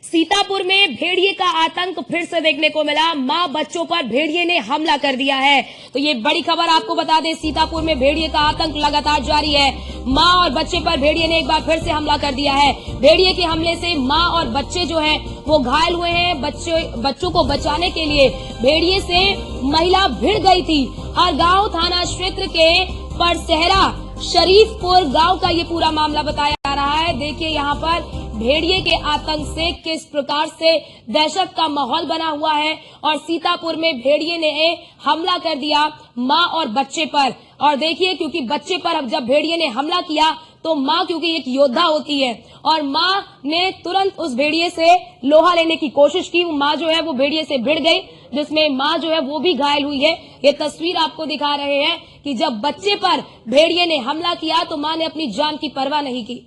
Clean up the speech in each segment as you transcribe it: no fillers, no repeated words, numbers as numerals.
सीतापुर में भेड़िए का आतंक फिर से देखने को मिला। मां बच्चों पर भेड़िए ने हमला कर दिया है। तो ये बड़ी खबर आपको बता दें, सीतापुर में भेड़िए का आतंक लगातार जारी है। मां और बच्चे पर भेड़िए ने एक बार फिर से हमला कर दिया है। भेड़िए के हमले से मां और बच्चे जो है वो घायल हुए हैं। बच्चों को बचाने के लिए भेड़िए से महिला भिड़ गई थी। हरगांव थाना क्षेत्र के परसहरा शरीफपुर गांव का ये पूरा मामला बताया जा रहा है। देखिए यहाँ पर भेड़िए के आतंक से किस प्रकार से दहशत का माहौल बना हुआ है और सीतापुर में भेड़िए ने हमला कर दिया मां और बच्चे पर। और देखिए, क्योंकि बच्चे पर अब जब भेड़िए ने हमला किया तो मां, क्योंकि एक योद्धा होती है, और मां ने तुरंत उस भेड़िए से लोहा लेने की कोशिश की। मां जो है वो भेड़िए से भिड़ गई, जिसमें मां जो है वो भी घायल हुई है। ये तस्वीर आपको दिखा रहे हैं कि जब बच्चे पर भेड़िए ने हमला किया तो मां ने अपनी जान की परवाह नहीं की।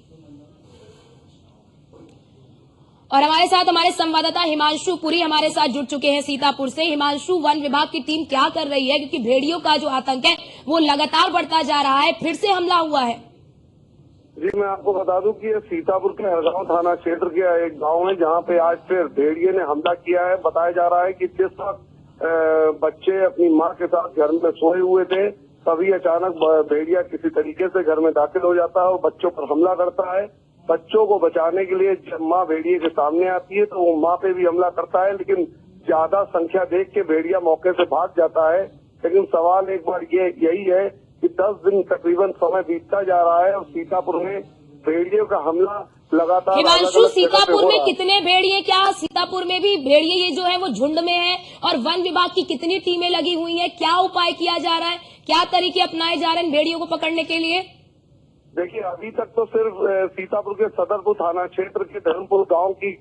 और हमारे साथ हमारे संवाददाता हिमांशु पुरी हमारे साथ जुड़ चुके हैं सीतापुर से। हिमांशु, वन विभाग की टीम क्या कर रही है, क्योंकि भेड़ियों का जो आतंक है वो लगातार बढ़ता जा रहा है, फिर से हमला हुआ है? जी, मैं आपको बता दूं कि ये सीतापुर के हरगांव थाना क्षेत्र के एक गांव है, जहां पे आज फिर भेड़िए ने हमला किया है। बताया जा रहा है कि जिस वक्त बच्चे अपनी मां के साथ घर में सोए हुए थे, तभी अचानक भेड़िया किसी तरीके से घर में दाखिल हो जाता है और बच्चों पर हमला करता है। बच्चों को बचाने के लिए जब माँ भेड़िए के सामने आती है तो वो माँ पे भी हमला करता है, लेकिन ज्यादा संख्या देख के भेड़िया मौके से भाग जाता है। लेकिन सवाल एक बार यही है कि 10 दिन तकरीबन समय बीतता जा रहा है और सीतापुर में भेड़ियों का हमला लगातार। हिमांशु, सीतापुर में कितने भेड़िए, क्या सीतापुर में भी भेड़िए ये जो है वो झुंड में है? और वन विभाग की कितनी टीमें लगी हुई हैं? क्या उपाय किया जा रहा है, क्या तरीके अपनाए जा रहे हैं भेड़ियों को पकड़ने के लिए? देखिए, अभी तक तो सिर्फ सीतापुर के सदरपुर थाना क्षेत्र के धर्मपुर गांव की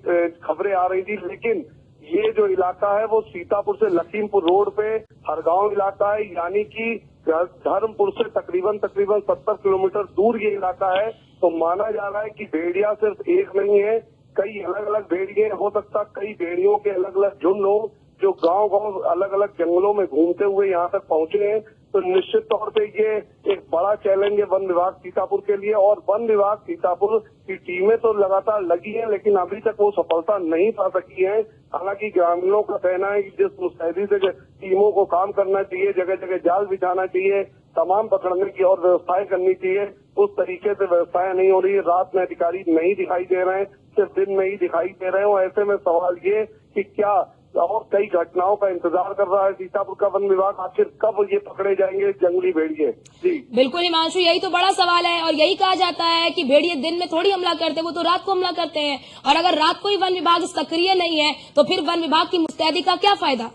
खबरें आ रही थी, लेकिन ये जो इलाका है वो सीतापुर से लखीमपुर रोड पे हरगांव इलाका है, यानी कि धर्मपुर से तकरीबन 70 किलोमीटर दूर ये इलाका है। तो माना जा रहा है कि भेड़िया सिर्फ एक नहीं है, कई अलग अलग भेड़िए हो सकता, कई भेड़ियों के अलग अलग झुंड हो जो गांव अलग अलग जंगलों में घूमते हुए यहाँ तक पहुंचे हैं। तो निश्चित तौर पे ये एक बड़ा चैलेंज है वन विभाग सीतापुर के लिए। और वन विभाग सीतापुर की टीमें तो लगातार लगी हैं, लेकिन अभी तक वो सफलता नहीं पा सकी है। हालांकि ग्रामीणों का कहना है कि जिस मुस्तैदी से टीमों को काम करना चाहिए, जगह जगह जाल बिछाना चाहिए, तमाम पकड़ने की और व्यवस्थाएं करनी चाहिए, उस तरीके से व्यवस्थाएं नहीं हो रही है। रात में अधिकारी नहीं दिखाई दे रहे हैं, सिर्फ दिन में ही दिखाई दे रहे हैं। और ऐसे में सवाल ये कि क्या और कई घटनाओं का इंतजार कर रहा है सीतापुर का वन विभाग, आखिर कब ये पकड़े जाएंगे जंगली भेड़िए? जी बिल्कुल हिमांशु, यही तो बड़ा सवाल है। और यही कहा जाता है कि भेड़िए दिन में थोड़ी हमला करते, वो तो रात को हमला करते हैं। और अगर रात को ही वन विभाग सक्रिय नहीं है तो फिर वन विभाग की मुस्तैदी का क्या फायदा?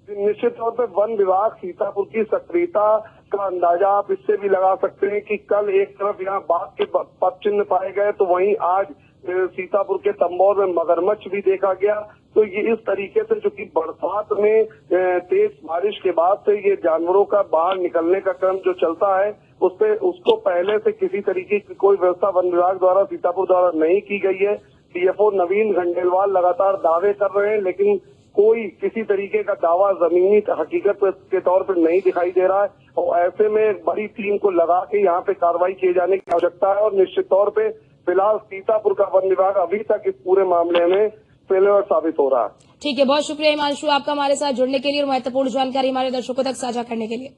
निश्चित तौर पर वन विभाग सीतापुर की सक्रियता का अंदाजा आप इससे भी लगा सकते हैं कि कल एक तरफ यहाँ बाघ के पद चिन्ह पाए गए, तो वहीं आज सीतापुर के तंबौर में मगरमच्छ भी देखा गया। तो ये इस तरीके से, जो कि बरसात में तेज बारिश के बाद से ये जानवरों का बाहर निकलने का क्रम जो चलता है, उसको पहले से किसी तरीके की कोई व्यवस्था वन विभाग द्वारा सीतापुर द्वारा नहीं की गई है। डीएफओ नवीन खंडेलवाल लगातार दावे कर रहे हैं, लेकिन कोई किसी तरीके का दावा जमीनी हकीकत के तौर पर नहीं दिखाई दे रहा है। और ऐसे में बड़ी टीम को लगा के यहाँ पे कार्रवाई किए जाने की आवश्यकता है। और निश्चित तौर पे फिलहाल सीतापुर का वन विभाग अभी तक इस पूरे मामले में फेलियर साबित हो रहा है। ठीक है, बहुत शुक्रिया हिमांशु आपका हमारे साथ जुड़ने के लिए और महत्वपूर्ण जानकारी हमारे दर्शकों तक साझा करने के लिए।